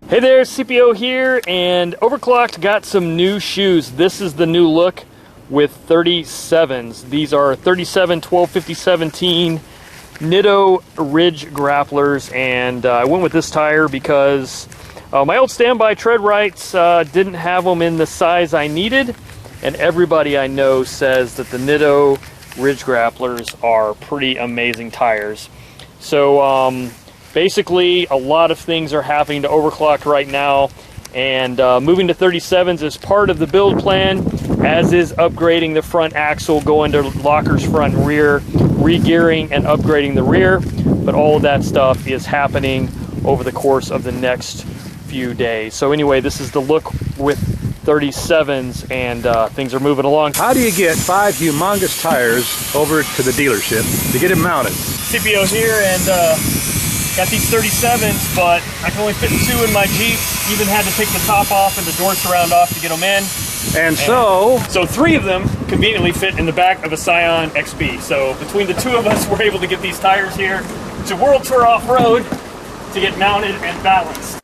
Hey there, CPO here, and Overclocked got some new shoes. This is the new look with 37s. These are 37, 12, 50, 17 Nitto Ridge Grapplers, and I went with this tire because my old standby Treadwrights didn't have them in the size I needed, and everybody I know says that the Nitto Ridge Grapplers are pretty amazing tires. So basically, a lot of things are happening to Overclocked right now, and moving to 37s is part of the build plan, as is upgrading the front axle, going to lockers front and rear, re-gearing and upgrading the rear. But all of that stuff is happening over the course of the next few days. So anyway, this is the look with 37s, and things are moving along. How do you get 5 humongous tires over to the dealership to get them mounted? CPO here, and got these 37s, but I can only fit 2 in my Jeep. Even had to take the top off and the door surround off to get them in. And so 3 of them conveniently fit in the back of a Scion XB. So between the 2 of us, we're able to get these tires here to World Tour Off-Road to get mounted and balanced.